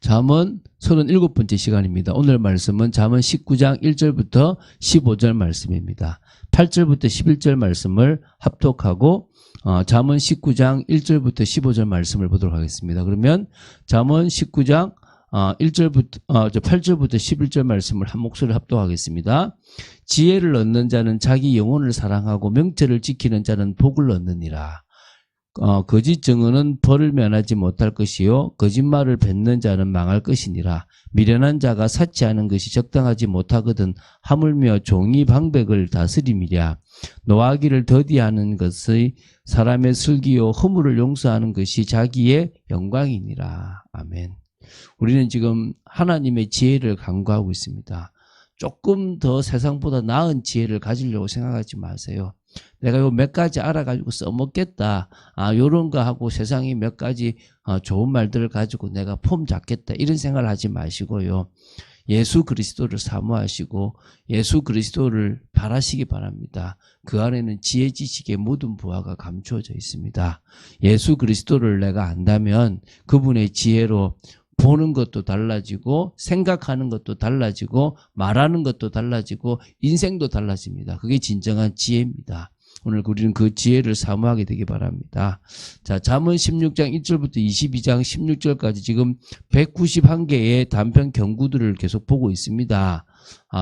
잠언 37번째 시간입니다. 오늘 말씀은 잠언 19장 1절부터 15절 말씀입니다. 8절부터 11절 말씀을 합독하고 잠언 19장 1절부터 15절 말씀을 보도록 하겠습니다. 그러면 잠언 19장 8절부터 11절 말씀을 한 목소리로 합독하겠습니다. 지혜를 얻는 자는 자기 영혼을 사랑하고 명철을 지키는 자는 복을 얻느니라. 거짓 증언은 벌을 면하지 못할 것이요 거짓말을 뱉는 자는 망할 것이니라. 미련한 자가 사치하는 것이 적당하지 못하거든 하물며 종이 방백을 다스림이랴. 노하기를 더디하는 것의 사람의 슬기요 허물을 용서하는 것이 자기의 영광이니라. 아멘. 우리는 지금 하나님의 지혜를 간구하고 있습니다. 조금 더 세상보다 나은 지혜를 가지려고 생각하지 마세요. 내가 요 몇 가지 알아가지고 써먹겠다. 요런 거 하고 세상에 몇 가지 좋은 말들을 가지고 내가 폼 잡겠다. 이런 생각을 하지 마시고요. 예수 그리스도를 사모하시고 예수 그리스도를 바라시기 바랍니다. 그 안에는 지혜 지식의 모든 부하가 감추어져 있습니다. 예수 그리스도를 내가 안다면 그분의 지혜로 보는 것도 달라지고 생각하는 것도 달라지고 말하는 것도 달라지고 인생도 달라집니다. 그게 진정한 지혜입니다. 오늘 우리는 그 지혜를 사모하게 되기 바랍니다. 자, 잠언 16장 1절부터 22장 16절까지 지금 191개의 단편 경구들을 계속 보고 있습니다.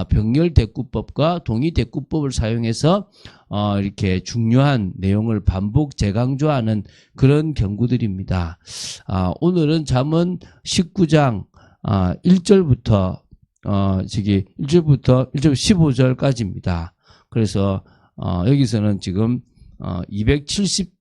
병렬 대꾸법과 동의 대꾸법을 사용해서 이렇게 중요한 내용을 반복 재강조하는 그런 경구들입니다. 오늘은 잠언 19장 1절부터 15절까지입니다. 그래서 여기서는 지금 270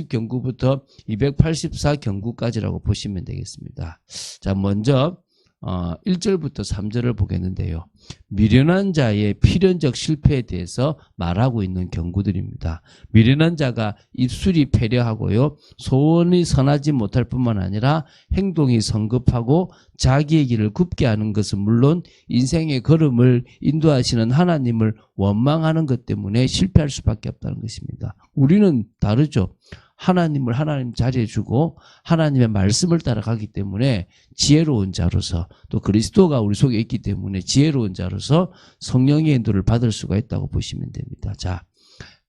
경구부터 284 경구까지라고 보시면 되겠습니다. 자, 먼저 1절부터 3절을 보겠는데요. 미련한 자의 필연적 실패에 대해서 말하고 있는 경구들입니다. 미련한 자가 입술이 패려하고요. 소원이 선하지 못할 뿐만 아니라 행동이 성급하고 자기의 길을 굽게 하는 것은 물론 인생의 걸음을 인도하시는 하나님을 원망하는 것 때문에 실패할 수밖에 없다는 것입니다. 우리는 다르죠. 하나님을 하나님 자리에 주고 하나님의 말씀을 따라가기 때문에 지혜로운 자로서 또 그리스도가 우리 속에 있기 때문에 지혜로운 자로서 성령의 인도를 받을 수가 있다고 보시면 됩니다. 자,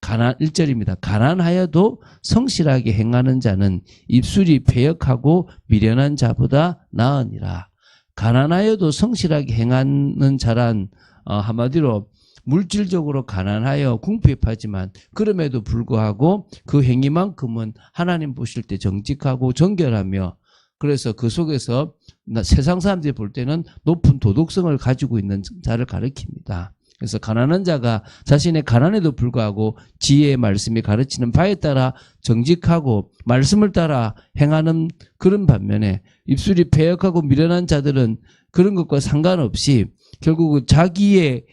1절입니다. 가난하여도 성실하게 행하는 자는 입술이 패역하고 미련한 자보다 나으니라. 가난하여도 성실하게 행하는 자란 한마디로 물질적으로 가난하여 궁핍하지만 그럼에도 불구하고 그 행위만큼은 하나님 보실 때 정직하고 정결하며 그래서 그 속에서 세상 사람들이 볼 때는 높은 도덕성을 가지고 있는 자를 가리킵니다. 그래서 가난한 자가 자신의 가난에도 불구하고 지혜의 말씀이 가르치는 바에 따라 정직하고 말씀을 따라 행하는 그런 반면에 입술이 패역하고 미련한 자들은 그런 것과 상관없이 결국은 자기의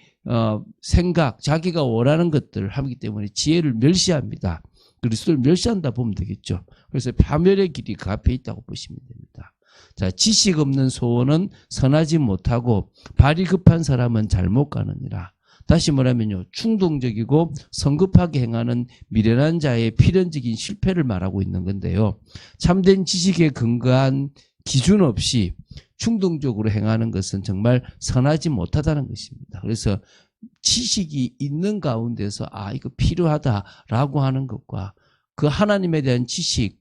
생각, 자기가 원하는 것들을 하기 때문에 지혜를 멸시합니다. 그리스도를 멸시한다 보면 되겠죠. 그래서 파멸의 길이 그 앞에 있다고 보시면 됩니다. 자, 지식 없는 소원은 선하지 못하고 발이 급한 사람은 잘못 가느니라. 다시 말하면요, 충동적이고 성급하게 행하는 미련한 자의 필연적인 실패를 말하고 있는 건데요. 참된 지식에 근거한 기준 없이 충동적으로 행하는 것은 정말 선하지 못하다는 것입니다. 그래서 지식이 있는 가운데서 이거 필요하다라고 하는 것과 그 하나님에 대한 지식,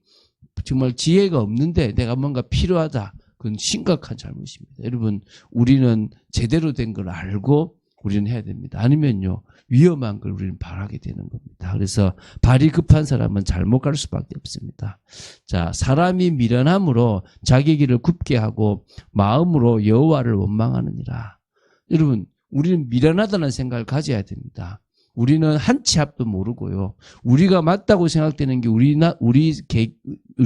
정말 지혜가 없는데 내가 뭔가 필요하다. 그건 심각한 잘못입니다. 여러분, 우리는 제대로 된 걸 알고 우리는 해야 됩니다. 아니면요, 위험한 걸 우리는 바라게 되는 겁니다. 그래서 발이 급한 사람은 잘못 갈 수밖에 없습니다. 자, 사람이 미련함으로 자기 길을 굽게 하고 마음으로 여호와를 원망하느니라. 여러분, 우리는 미련하다는 생각을 가져야 됩니다. 우리는 한 치 앞도 모르고요. 우리가 맞다고 생각되는 게 우리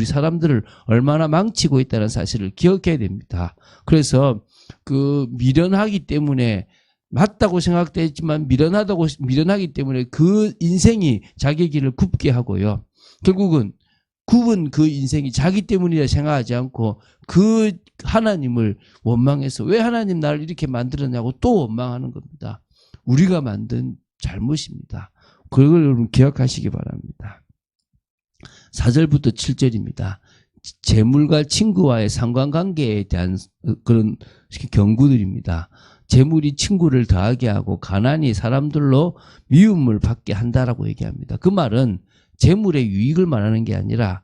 사람들을 얼마나 망치고 있다는 사실을 기억해야 됩니다. 그래서 그 미련하기 때문에 맞다고 생각되지만 미련하기 때문에 그 인생이 자기 길을 굽게 하고요. 결국은 굽은 그 인생이 자기 때문이라 생각하지 않고 그 하나님을 원망해서 왜 하나님 나를 이렇게 만들었냐고 또 원망하는 겁니다. 우리가 만든 잘못입니다. 그걸 여러분 기억하시기 바랍니다. 4절부터 7절입니다. 재물과 친구와의 상관관계에 대한 그런 경구들입니다. 재물이 친구를 더하게 하고 가난이 사람들로 미움을 받게 한다라고 얘기합니다. 그 말은 재물의 유익을 말하는 게 아니라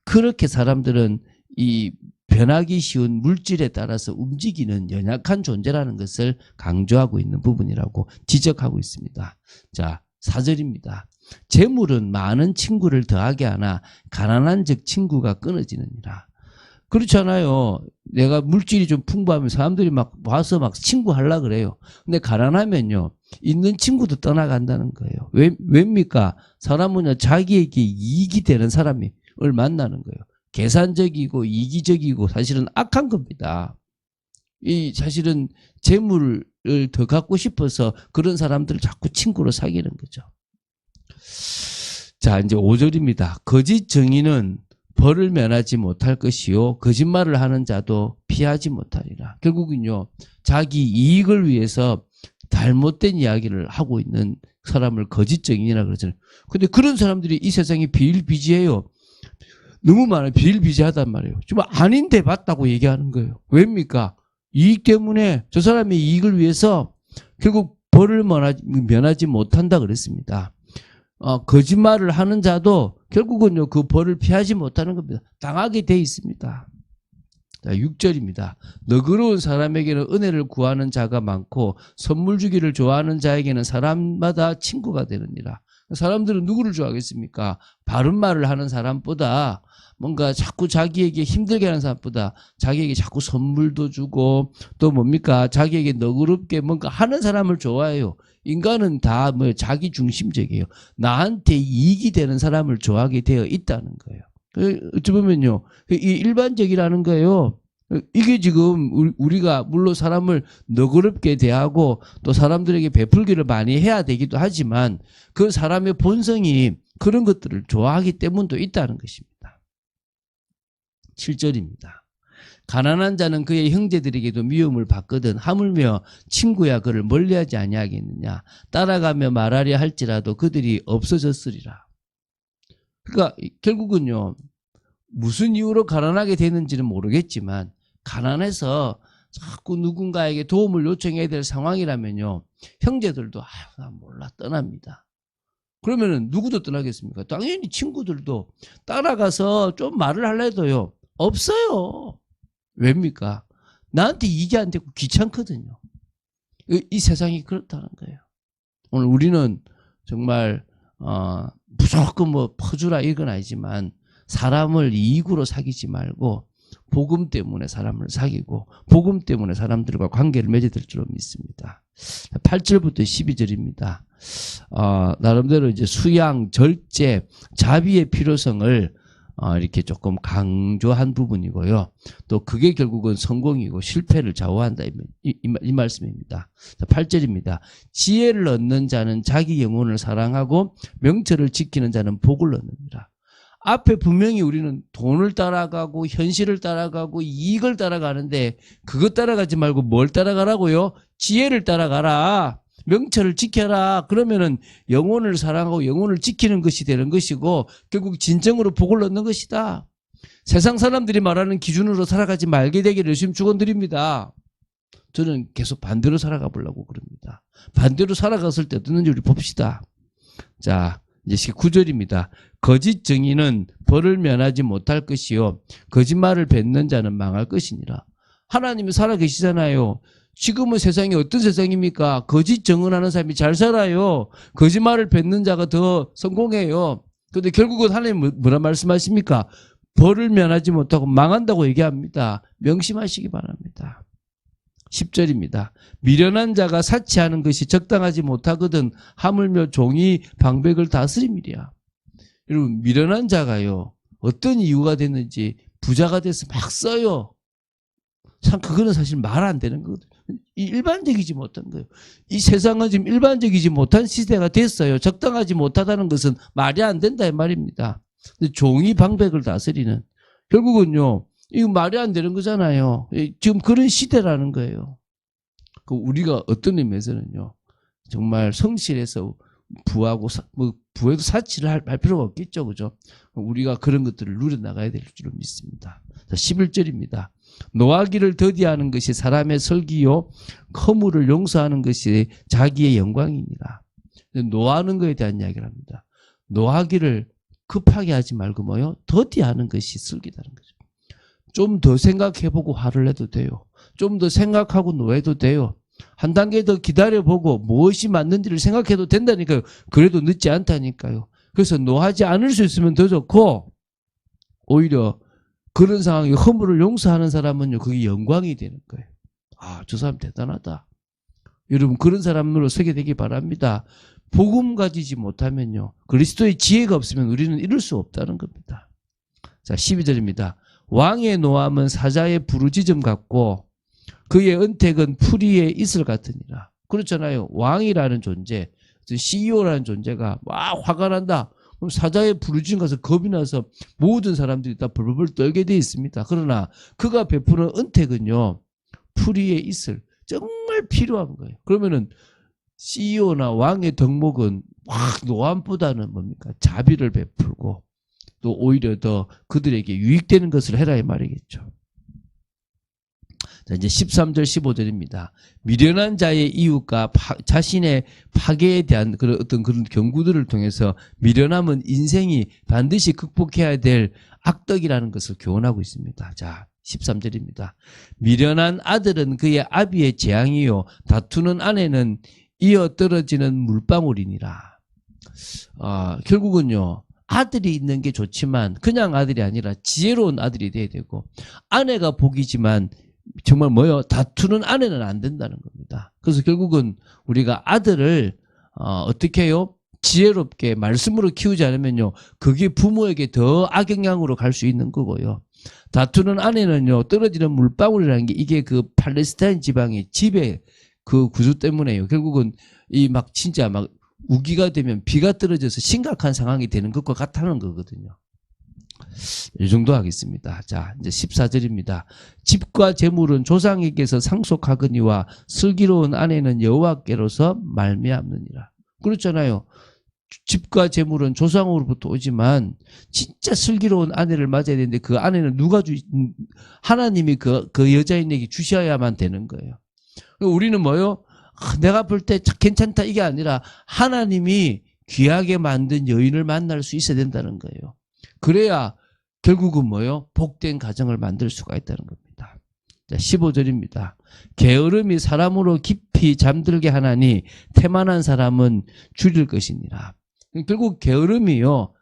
그렇게 사람들은 이 변하기 쉬운 물질에 따라서 움직이는 연약한 존재라는 것을 강조하고 있는 부분이라고 지적하고 있습니다. 자, 4절입니다. 재물은 많은 친구를 더하게 하나 가난한 즉 친구가 끊어지느니라. 그렇잖아요. 내가 물질이 좀 풍부하면 사람들이 막 와서 막 친구하려고 그래요. 근데 가난하면요, 있는 친구도 떠나간다는 거예요. 왜입니까? 사람은요, 자기에게 이익이 되는 사람을 만나는 거예요. 계산적이고 이기적이고 사실은 악한 겁니다. 사실은 재물을 더 갖고 싶어서 그런 사람들을 자꾸 친구로 사귀는 거죠. 자, 이제 5절입니다. 거짓 정의는 벌을 면하지 못할 것이요 거짓말을 하는 자도 피하지 못하리라. 결국은요, 자기 이익을 위해서 잘못된 이야기를 하고 있는 사람을 거짓 정의라 그러잖아요. 근데 그런 사람들이 이 세상에 비일비재해요. 너무 많아요. 비일비재하단 말이에요. 좀 아닌데 맞다고 얘기하는 거예요. 왜입니까? 이익 때문에 저 사람의 이익을 위해서 결국 벌을 면하지 못한다 그랬습니다. 거짓말을 하는 자도 결국은요, 그 벌을 피하지 못하는 겁니다. 당하게 돼 있습니다. 자, 6절입니다. 너그러운 사람에게는 은혜를 구하는 자가 많고 선물 주기를 좋아하는 자에게는 사람마다 친구가 되느니라. 사람들은 누구를 좋아하겠습니까? 바른 말을 하는 사람보다 뭔가 자꾸 자기에게 힘들게 하는 사람보다 자기에게 자꾸 선물도 주고 또 뭡니까? 자기에게 너그럽게 뭔가 하는 사람을 좋아해요. 인간은 다 뭐 자기 중심적이에요. 나한테 이익이 되는 사람을 좋아하게 되어 있다는 거예요. 어찌 보면요, 이 일반적이라는 거예요. 이게 지금 우리가 물론 사람을 너그럽게 대하고 또 사람들에게 베풀기를 많이 해야 되기도 하지만 그 사람의 본성이 그런 것들을 좋아하기 때문도 있다는 것입니다. 7절입니다. 가난한 자는 그의 형제들에게도 미움을 받거든 하물며 친구야 그를 멀리하지 아니하겠느냐. 따라가며 말하려 할지라도 그들이 없어졌으리라. 그러니까 결국은요, 무슨 이유로 가난하게 되는지는 모르겠지만 가난해서 자꾸 누군가에게 도움을 요청해야 될 상황이라면요, 형제들도 나 몰라 떠납니다. 그러면은 누구도 떠나겠습니까? 당연히 친구들도 따라가서 좀 말을 하려 해도요, 없어요. 왜입니까? 나한테 이게 안 되고 귀찮거든요. 이 세상이 그렇다는 거예요. 오늘 우리는 정말 무조건 뭐 퍼주라 이건 아니지만 사람을 이익으로 사귀지 말고 복음 때문에 사람을 사귀고 복음 때문에 사람들과 관계를 맺어야 될 줄로 믿습니다. 8절부터 12절입니다. 나름대로 이제 수양, 절제, 자비의 필요성을 이렇게 조금 강조한 부분이고요. 또 그게 결국은 성공이고 실패를 좌우한다 이 말씀입니다. 8절입니다. 지혜를 얻는 자는 자기 영혼을 사랑하고 명철을 지키는 자는 복을 얻느니라. 앞에 분명히 우리는 돈을 따라가고 현실을 따라가고 이익을 따라가는데 그것 따라가지 말고 뭘 따라가라고요? 지혜를 따라가라. 명철을 지켜라. 그러면은 영혼을 사랑하고 영혼을 지키는 것이 되는 것이고 결국 진정으로 복을 얻는 것이다. 세상 사람들이 말하는 기준으로 살아가지 말게 되기를 열심히 축원드립니다. 저는 계속 반대로 살아가 보려고 그럽니다. 반대로 살아갔을 때 어떻는지 우리 봅시다. 자, 이제 9절입니다. 거짓 정의는 벌을 면하지 못할 것이요 거짓말을 뱉는 자는 망할 것이니라. 하나님이 살아계시잖아요. 지금은 세상이 어떤 세상입니까? 거짓 정언하는 사람이 잘 살아요. 거짓말을 뱉는 자가 더 성공해요. 그런데 결국은 하나님 뭐라 말씀하십니까? 벌을 면하지 못하고 망한다고 얘기합니다. 명심하시기 바랍니다. 10절입니다. 미련한 자가 사치하는 것이 적당하지 못하거든 하물며 종이 방백을 다스림이랴. 여러분, 미련한 자가요, 어떤 이유가 됐는지 부자가 돼서 막 써요. 참 그거는 사실 말 안 되는 거거든요. 일반적이지 못한 거예요. 이 세상은 지금 일반적이지 못한 시대가 됐어요. 적당하지 못하다는 것은 말이 안 된다 이 말입니다. 근데 종이 방백을 다스리는, 결국은요, 이거 말이 안 되는 거잖아요. 지금 그런 시대라는 거예요. 우리가 어떤 의미에서는요, 정말 성실해서 부에도 사치를 할 필요가 없겠죠. 그죠? 우리가 그런 것들을 누려나가야 될 줄로 믿습니다. 자, 11절입니다. 노하기를 더디하는 것이 사람의 설기요 허물을 용서하는 것이 자기의 영광이니라. 노하는 것에 대한 이야기를 합니다. 노하기를 급하게 하지 말고 뭐요? 더디하는 것이 슬기다는 거죠. 좀 더 생각해보고 화를 내도 돼요. 좀 더 생각하고 노해도 돼요. 한 단계 더 기다려보고 무엇이 맞는지를 생각해도 된다니까요. 그래도 늦지 않다니까요. 그래서 노하지 않을 수 있으면 더 좋고, 오히려 그런 상황에 허물을 용서하는 사람은요, 그게 영광이 되는 거예요. 아, 저 사람 대단하다. 여러분, 그런 사람으로 서게 되기 바랍니다. 복음 가지지 못하면요, 그리스도의 지혜가 없으면 우리는 이룰 수 없다는 겁니다. 자, 12절입니다. 왕의 노함은 사자의 부르짖음 같고 그의 은택은 풀이의 이슬 같으니라. 그렇잖아요. 왕이라는 존재, CEO라는 존재가 막 화가 난다. 그럼 사자의 부르짖음 가서 겁이 나서 모든 사람들이 다 벌벌 떨게 돼 있습니다. 그러나 그가 베푸는 은택은요, 풀이의 이슬, 정말 필요한 거예요. 그러면은 CEO나 왕의 덕목은 확 노함보다는 뭡니까? 자비를 베풀고 또 오히려 더 그들에게 유익되는 것을 해라 이 말이겠죠. 자, 이제 13절 15절입니다. 미련한 자의 이웃과 자신의 파괴에 대한 그런 어떤 그런 경구들을 통해서 미련함은 인생이 반드시 극복해야 될 악덕이라는 것을 교훈하고 있습니다. 자, 13절입니다. 미련한 아들은 그의 아비의 재앙이요 다투는 아내는 이어 떨어지는 물방울이니라. 결국은요, 아들이 있는 게 좋지만 그냥 아들이 아니라 지혜로운 아들이 돼야 되고, 아내가 복이지만 정말 다투는 아내는 안 된다는 겁니다. 그래서 결국은 우리가 아들을 어떻게 해요? 지혜롭게 말씀으로 키우지 않으면요, 그게 부모에게 더 악영향으로 갈 수 있는 거고요. 다투는 아내는요, 떨어지는 물방울이라는 게 이게 그 팔레스타인 지방의 지배 그 구조 때문에요. 결국은 진짜 우기가 되면 비가 떨어져서 심각한 상황이 되는 것과 같다는 거거든요. 이 정도 하겠습니다. 자, 이제 14절입니다. 집과 재물은 조상에게서 상속하거니와 슬기로운 아내는 여호와께로서 말미암느니라. 그렇잖아요. 집과 재물은 조상으로부터 오지만 진짜 슬기로운 아내를 맞아야 되는데 그 아내는 하나님이 그 여자인에게 주셔야만 되는 거예요. 우리는 내가 볼 때 괜찮다 이게 아니라 하나님이 귀하게 만든 여인을 만날 수 있어야 된다는 거예요. 그래야 결국은 복된 가정을 만들 수가 있다는 겁니다. 자, 15절입니다. 게으름이 사람으로 깊이 잠들게 하나니 태만한 사람은 줄일 것이니라. 결국 게으름이요,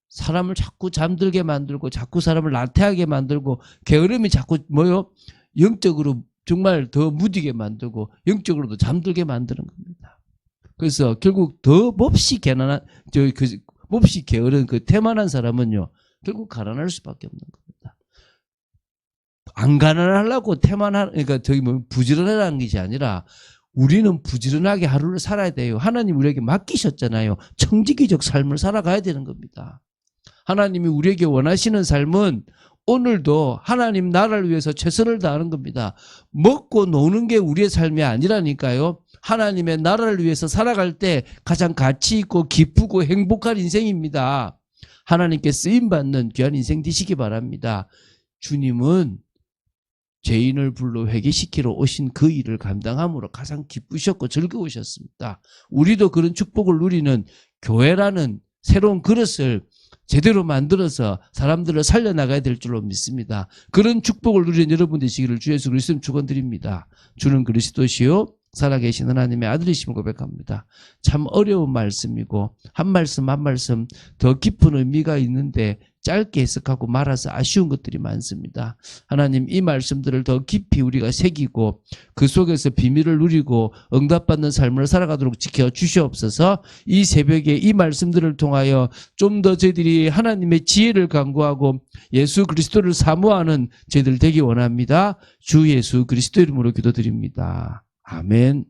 사람을 자꾸 잠들게 만들고 자꾸 사람을 나태하게 만들고, 게으름이 자꾸 영적으로 정말 더 무디게 만들고 영적으로도 잠들게 만드는 겁니다. 그래서 결국 더 몹시 몹시 게으른 그 태만한 사람은요, 결국 가난할 수밖에 없는 겁니다. 안 가난하려고 그러니까 부지런하라는 것이 아니라 우리는 부지런하게 하루를 살아야 돼요. 하나님 우리에게 맡기셨잖아요. 청지기적 삶을 살아가야 되는 겁니다. 하나님이 우리에게 원하시는 삶은 오늘도 하나님 나라를 위해서 최선을 다하는 겁니다. 먹고 노는 게 우리의 삶이 아니라니까요. 하나님의 나라를 위해서 살아갈 때 가장 가치 있고 기쁘고 행복한 인생입니다. 하나님께 쓰임받는 귀한 인생 되시기 바랍니다. 주님은 죄인을 불러 회개시키러 오신 그 일을 감당함으로 가장 기쁘셨고 즐거우셨습니다. 우리도 그런 축복을 누리는 교회라는 새로운 그릇을 제대로 만들어서 사람들을 살려나가야 될 줄로 믿습니다. 그런 축복을 누리는 여러분 되시기를 주 예수 그리스도님 축원드립니다. 주는 그리스도시요 살아계신 하나님의 아들이심을 고백합니다. 참 어려운 말씀이고 한 말씀 한 말씀 더 깊은 의미가 있는데 짧게 해석하고 말아서 아쉬운 것들이 많습니다. 하나님, 이 말씀들을 더 깊이 우리가 새기고 그 속에서 비밀을 누리고 응답받는 삶을 살아가도록 지켜주시옵소서. 이 새벽에 이 말씀들을 통하여 좀 더 저희들이 하나님의 지혜를 간구하고 예수 그리스도를 사모하는 저희들 되기 원합니다. 주 예수 그리스도 이름으로 기도드립니다. 아멘.